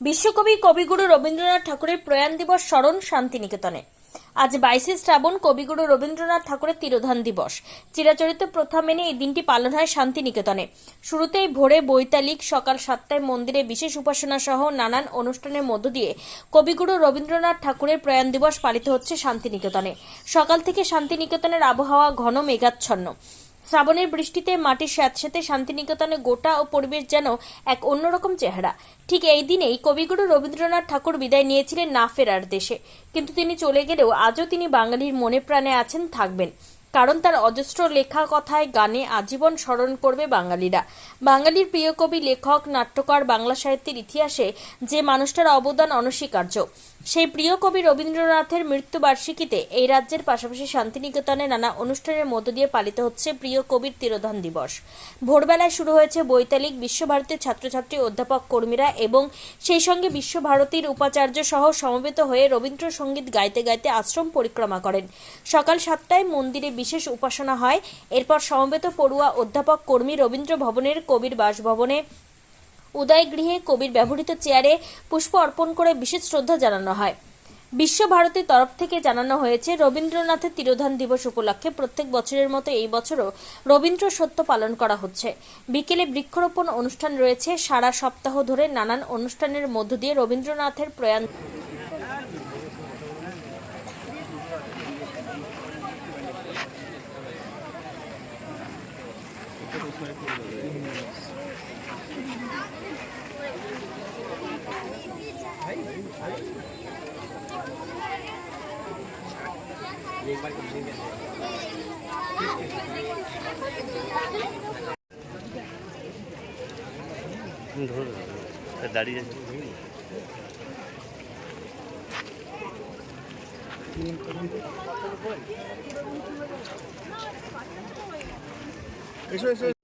বিশ্বকবি কবিগুরু রবীন্দ্রনাথ ঠাকুরের প্রয়াণ দিবস স্মরণ শান্তিনিকেতনে। আজ 22শে শ্রাবণ কবিগুরু রবীন্দ্রনাথ ঠাকুরের তিরোধান দিবস। চিরাচরিত প্রথা মেনে এই দিনটি পালন হয় শান্তিনিকেতনে। শুরুতেই ভোরে বৈতালিক, সকাল 7টায় মন্দিরে বিশেষ উপাসনা সহ নানান অনুষ্ঠানের মধ্য দিয়ে কবিগুরু রবীন্দ্রনাথ ঠাকুরের প্রয়াণ দিবস পালিত হচ্ছে শান্তিনিকেতনে। সকাল থেকে শান্তিনিকেতনের আবহাওয়া ঘন মেঘাচ্ছন্ন। শ্রাবণের বৃষ্টিতে মাটির স্যাঁতস্যাঁতে শান্তিনিকেতনে গোটা ও পরিবেশ যেন এক অন্যরকম চেহারা। ঠিক এই দিনেই কবিগুরু রবীন্দ্রনাথ ঠাকুর বিদায় নিয়েছিলেন না ফেরার দেশে, কিন্তু তিনি চলে গেলেও আজও তিনি বাঙালির মনে প্রাণে আছেন, থাকবেন। কারণ তার অজস্র লেখা, কথায়, গানে আজীবন স্মরণ করবে বাঙালিরা। বাঙালির প্রিয় কবি, লেখক, নাট্যকার, বাংলা সাহিত্যের ইতিহাসে যে মানুষটার অবদান অনস্বীকার্য, সেই প্রিয় কবি রবীন্দ্রনাথের মৃত্যুবার্ষিকীতে এই রাজ্যের পাশাপাশি শান্তিনিকেতনে নানা অনুষ্ঠানের মধ্য দিয়ে পালিত হচ্ছে প্রিয় কবির তিরোধান দিবস। ভোরবেলায় শুরু হয়েছে বৈতালিক, বিশ্বভারতীর ছাত্রছাত্রী, অধ্যাপক, কর্মীরা এবং সেই সঙ্গে বিশ্বভারতীর উপাচার্য সহ সমবেত হয়ে রবীন্দ্রসঙ্গীত গাইতে গাইতে আশ্রম পরিক্রমা করেন। সকাল 7টায় মন্দিরে বিশেষ উপাসনা হয়। এরপর সমবেত পড়ুয়া, অধ্যাপক, কর্মী রবীন্দ্র ভবনের কবির বাসভবনে উদয়গৃহে কবির ব্যবহৃত চেয়ারে পুষ্প অর্পণ করে বিশেষ শ্রদ্ধা জানানো হয়। বিশ্বভারতীর তরফ থেকে জানানো হয়েছে, রবীন্দ্রনাথের তিরোধান দিবস উপলক্ষে প্রত্যেক বছরের মতো এই বছরও রবীন্দ্র সত্য পালন করা হচ্ছে। বিকেলে বৃক্ষরোপণ অনুষ্ঠান রয়েছে। সারা সপ্তাহ ধরে নানান অনুষ্ঠানের মধ্য দিয়ে রবীন্দ্রনাথের প্রয়াণ দাঁড়িয়ে এসো এসো